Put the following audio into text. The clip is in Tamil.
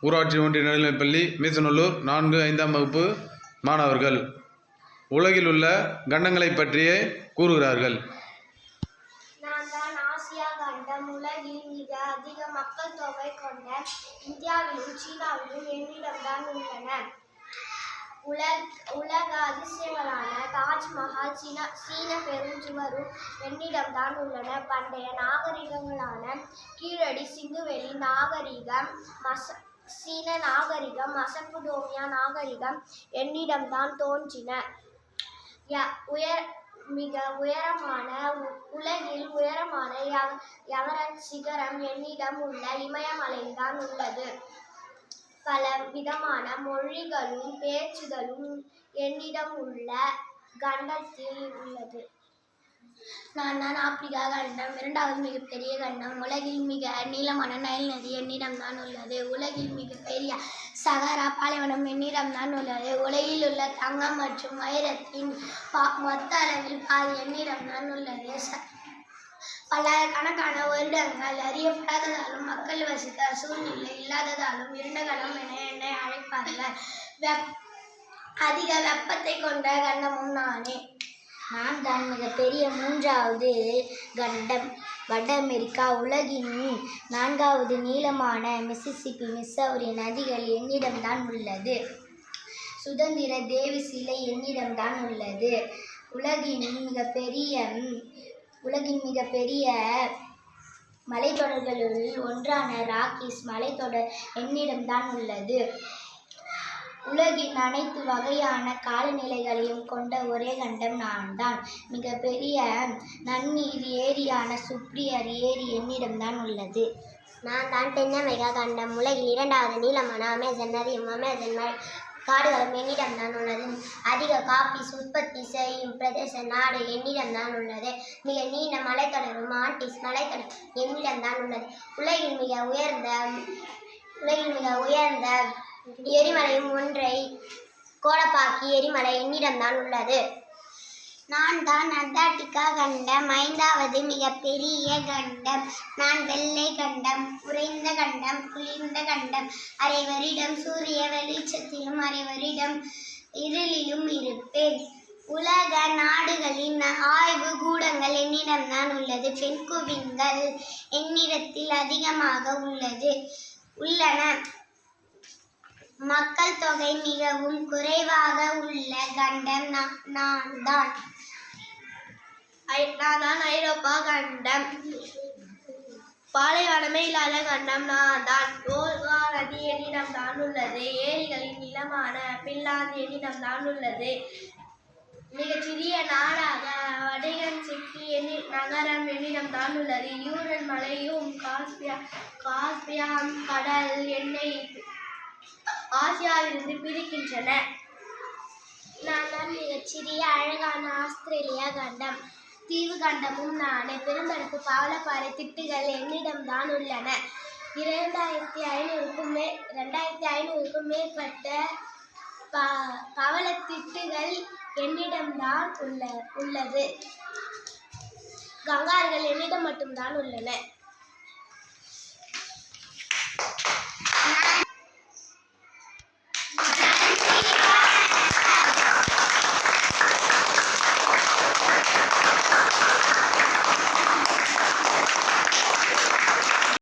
ஊராட்சி ஒன்றிய நடுநிலைப்பள்ளி மீசநல்லூர் 4, 5ஆம் வகுப்பு மாணவர்கள் உலகில் உள்ள கண்டங்களை பற்றியே கூறுகிறார்கள். நான் தான் ஆசியா கண்டம். உலகில் மிக அதிக மக்கள் தொகை கொண்ட இந்தியாவிலும் சீனாவிலும் என்னிடம்தான் உள்ளன. உலக அதிசயங்களான தாஜ்மஹால், சீன பெருஞ்சுவரும் என்னிடம்தான் உள்ளன. பண்டைய நாகரிகங்களான கீழடி, சிந்துவெளி நாகரிகம், சீன நாகரிகம், மெசபடோமியா நாகரிகம் என்னிடம்தான் தோன்றின. உலகில் உயரமான எவரெஸ்ட் சிகரம் என்னிடம் உள்ள இமயமலையில்தான் உள்ளது. பல விதமான மொழிகளும் பேச்சுகளும் என்னிடம் உள்ள கண்டத்தில் உள்ளது. நான் தான் ஆப்பிரிக்கா கண்டம், 2வது மிகப்பெரிய கண்டம். உலகில் மிக நீளமான நைல் நதி என்னிடம்தான் உள்ளது. உலகில் மிகப்பெரிய சகாரா பாலைவனம் என்னிடம்தான் உள்ளது. உலகில் உள்ள தங்கம் மற்றும் வைரத்தின் மொத்த அளவில் பாதி என்னிடம்தான் உள்ளது. பல்லாயிரக்கணக்கான வருடங்கள் அறியப்படாததாலும் மக்கள் வசிக்க சூழ்நிலை இல்லாததாலும் இருண்ட கண்டம் என என்னை அழைப்பார்கள். அதிக வெப்பத்தை கொண்ட கண்டமும் நானே. நான் தான் மிகப்பெரிய 3வது கண்டம், வட அமெரிக்கா. உலகின் 4வது நீளமான மிசிசிப்பி, மிசௌரி நதிகள் என்னிடம்தான் உள்ளது. சுதந்திர தேவி சிலை என்னிடம்தான் உள்ளது. உலகின் மிகப்பெரிய மலைத்தொடர்களுள் ஒன்றான ராக்கீஸ் மலைத்தொடர் என்னிடம்தான் உள்ளது. உலகின் அனைத்து வகையான காலநிலைகளையும் கொண்ட ஒரே கண்டம் நான் தான். மிகப்பெரிய நன்னீர் ஏரியான சுப்ரியர் ஏரி என்னிடம்தான் உள்ளது. நான் தான் தென் அமெரிக்கா கண்டம். உலகில் 2வது நீளமான அமேசான் நதியும் அமேசான் காடுகளும் என்னிடம்தான் உள்ளது. அதிக காபி உற்பத்தி செய்யும் பிரதேச நாடு என்னிடம்தான் உள்ளது. மிக நீண்ட மலைத்தொடரும் ஆண்டிஸ் மலைத்தொடர் என்னிடம்தான் உள்ளது. உலகில் மிக உயர்ந்த எரிமலையும் ஒன்றை கோடபாக்கி எரிமலை என்னிடம்தான் உள்ளது. நான் தான் அண்டார்டிகா கண்டம், 5வது மிகப்பெரிய கண்டம். நான் வெள்ளை கண்டம், உறைந்த கண்டம், குளிர்ந்த கண்டம். அரை வருடம் சூரிய வெளிச்சத்திலும் அரை வருடம் இருளிலும் இருப்பேன். உலக நாடுகளின் ஆய்வு கூடங்கள் என்னிடம்தான் உள்ளது. பென்குவின்கள் என்னிடத்தில் அதிகமாக உள்ளன. மக்கள் தொகை மிகவும் குறைவாக உள்ள கண்டம் நான் தான். ஐரோப்பா கண்டம், பாலைவனமே இல்லாத கண்டம் நான் தான். வோல்கா நதி என்னிடம்தான் உள்ளது. ஏரிகளின் நிலமான பின்லாந்து என்னிடம்தான் உள்ளது. மிகச்சிறிய நாடாக வடிகன் சிட்டி நகரம் என்னிடம்தான் உள்ளது. யூரல் மலையும் காஸ்பியன் கடல் என்னை ஆசியாவிலிருந்து பிரிக்கின்றன. நான் தான் மிகச்சிறிய அழகான ஆஸ்திரேலியா கண்டம். தீவு கண்டமும் நானே. பெரும்பரப்பு பவளப்பாறை திட்டுகள் என்னிடம்தான் உள்ளன. 2500க்கும் மேற்பட்ட பவளத்திட்டுகள் என்னிடம்தான் உள்ளது. கங்கார்கள் என்னிடம் மட்டும்தான் உள்ளன.